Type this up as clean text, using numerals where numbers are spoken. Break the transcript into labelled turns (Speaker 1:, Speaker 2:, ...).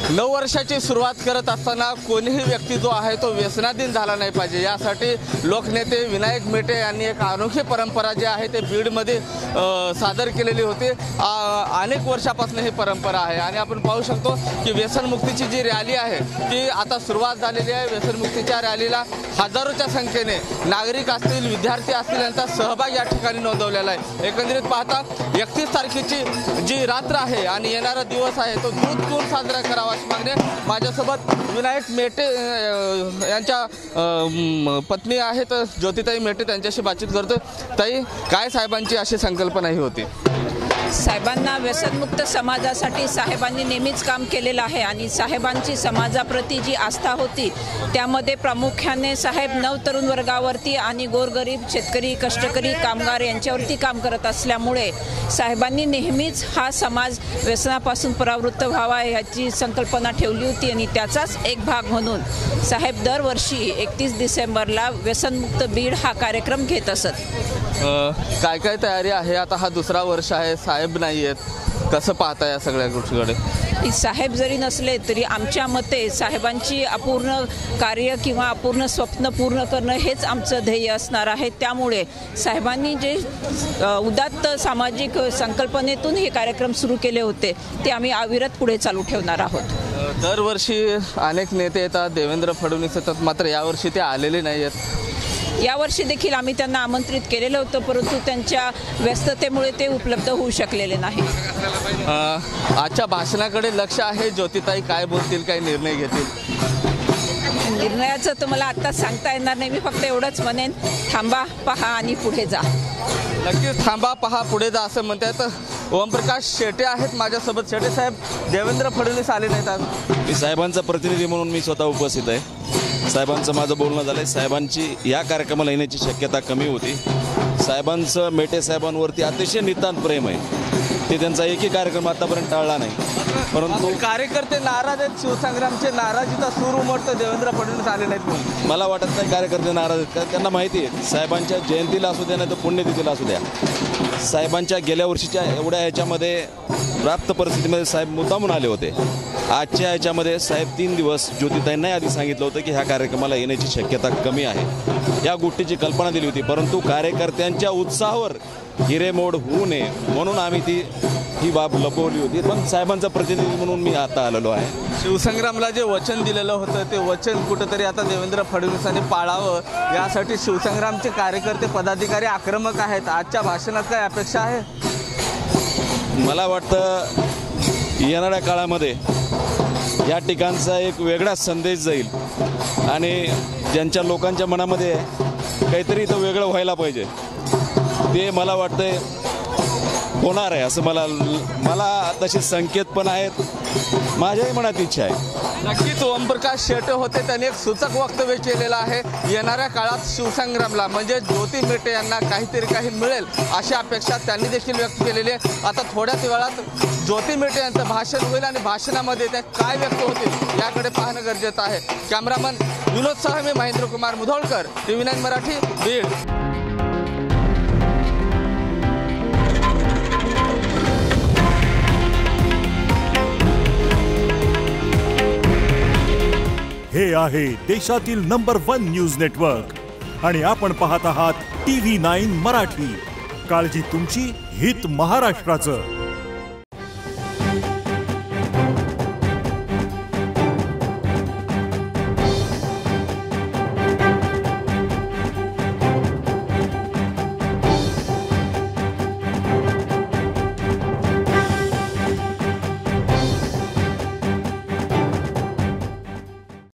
Speaker 1: नव वर्षाची सुरुवात करत असताना कोणीही व्यक्ती जो आहे तो व्यसनाधीन झाला नाही पाहिजे, यासाठी लोकनेते विनायक मेटे यांनी एक अनोखी परंपरा जी आहे ते बीडमध्ये सादर केलेली होती। अनेक वर्षापासून ही परंपरा आहे आणि आपण पाहू शकतो की व्यसनमुक्तीची जी रॅली आहे ती आता सुरुवात झालेली आहे। व्यसनमुक्तीच्या रॅलीला हजारोच्या संख्येने नागरिक असतील, विद्यार्थी असतील यांचा सहभाग या ठिकाणी नोंदवलेला आहे। एकंदरीत पाहता 31 तारखेची जी रात्र आहे आणि येणारा दिवस आहे तो दूध पिऊन साजरा करावा अशी मागणी माझ्यासोबत विनायक मेटे यांच्या पत्नी आहेत ज्योतिताई मेटे, त्यांच्याशी बातचीत करतो। ताई, काय साहेबांची अशी संकल्पना ही होती?
Speaker 2: साहेबांना व्यसनमुक्त समाजासाठी साहेबांनी नेहमीच काम केलेलं आहे आणि साहेबांची समाजाप्रती जी आस्था होती त्यामध्ये प्रामुख्याने साहेब नवतरुण वर्गावरती आणि गोरगरीब शेतकरी, कष्टकरी, कामगार यांच्यावरती काम करत असल्यामुळे साहेबांनी नेहमीच हा समाज व्यसनापासून परावृत्त व्हावा याची संकल्पना ठेवली होती आणि त्याचाच एक भाग म्हणून साहेब दरवर्षी 31 डिसेंबरला व्यसनमुक्त बीड हा कार्यक्रम घेत असत।
Speaker 1: काय काय तयारी आहे? आता हा दुसरा वर्ष आहे, साहेब नाही आहेत, कसं पाहता या सगळ्या गोष्टीकडे?
Speaker 2: साहेब जरी नसले तरी आमच्या मते साहेबांची अपूर्ण कार्य किंवा अपूर्ण स्वप्न पूर्ण करणं हेच आमचं ध्येय असणार आहे। त्यामुळे साहेबांनी जे उदात्त सामाजिक संकल्पनेतून हे कार्यक्रम सुरू केले होते ते आम्ही अविरत पुढे चालू ठेवणार आहोत।
Speaker 1: दरवर्षी अनेक नेते येतात, देवेंद्र फडणवीस येतात, मात्र यावर्षी ते आलेले नाही आहेत।
Speaker 2: यावर्षी देखील आम्ही त्यांना आमंत्रित केलेलं होतं, परंतु त्यांच्या व्यस्ततेमुळे ते उपलब्ध होऊ शकलेले नाही।
Speaker 1: आजच्या भाषणाकडे लक्ष आहे, ज्योतिताई काय बोलतील, काय निर्णय घेतील?
Speaker 2: निर्णयाचं तर मला आत्ताच सांगता येणार नाही, मी फक्त एवढंच म्हणेन, थांबा, पहा आणि पुढे जा।
Speaker 1: नक्कीच थांबा, पहा, पुढे जा असं म्हणतात। ओमप्रकाश शेटे आहेत माझ्यासोबत। शेटे साहेब, देवेंद्र फडणवीस आले नाहीत आज?
Speaker 3: मी साहेबांचा प्रतिनिधी म्हणून मी स्वतः उपस्थित आहे। साहेबांचं माझं बोलणं झालं आहे, साहेबांची या कार्यक्रमाला येण्याची शक्यता कमी होती। साहेबांचं मेटे साहेबांवरती अतिशय नितांत प्रेम आहे, ते त्यांचा एकही कार्यक्रम आतापर्यंत टाळला नाही, परंतु
Speaker 1: कार्यकर्ते नाराज आहेत, शिवसंग्रामचे नाराजीचा सूर उमटतो, देवेंद्र फडणवीस आले नाहीत म्हणून।
Speaker 3: मला वाटत नाही कार्यकर्ते नाराज आहेत, कारण त्यांना माहिती आहे साहेबांच्या जयंतीला असू द्या नाही तर पुण्यतिथीला असू द्या, साहेबांच्या गेल्या वर्षीच्या एवढ्या ह्याच्यामध्ये प्राप्त परिस्थितीमध्ये साहेब मुद्दामून आले होते। आजच्या ह्याच्यामध्ये साहेब 3 दिवस ज्योतिताईंनी आधी सांगितलं होतं की ह्या कार्यक्रमाला येण्याची शक्यता कमी आहे, या गोष्टीची कल्पना दिली होती, परंतु कार्यकर्त्यांच्या उत्साहावर हिरेमोड होऊ नये म्हणून आम्ही ही बाब लपवली होती। पण साहेबांचा प्रतिनिधी म्हणून मी आता आलेलो आहे।
Speaker 1: शिवसंग्रामला जे वचन दिलेलं होतं ते वचन कुठंतरी आता देवेंद्र फडणवीसांनी पाळावं, यासाठी शिवसंग्रामचे कार्यकर्ते, पदाधिकारी आक्रमक आहेत। आजच्या भाषणात काय अपेक्षा आहे?
Speaker 3: मला वाटतं येणाऱ्या काळामध्ये या ठिकाणचा एक वेगळाच संदेश जाईल आणि ज्यांच्या लोकांच्या मनामध्ये काहीतरी इथं वेगळं व्हायला पाहिजे ते मला वाटतंय होणार आहे, असं मला तसे संकेत पण आहेत, माझ्याही मनात इच्छा आहे।
Speaker 1: नक्कीच ओमप्रकाश शेटे होते, त्यांनी एक सूचक वक्तव्य केलेलं आहे। येणाऱ्या काळात शिवसंग्रामला म्हणजे ज्योती मेटे यांना काही मिळेल अशी अपेक्षा त्यांनी देखील व्यक्त केलेली आहे। आता थोड्याच वेळात ज्योती मेटे यांचं भाषण होईल आणि भाषणामध्ये ते काय व्यक्त होतील याकडे पाहणं गरजेचं आहे। कॅमेरामन विनोदसह मी महेंद्र कुमार मुधोळकर, TV9 मराठी, बीड।
Speaker 4: हे आहे देशातील नंबर 1 न्यूज नेटवर्क आणि आपण पाहत आहात TV9 मराठी। काळजी तुमची, हित महाराष्ट्राचं।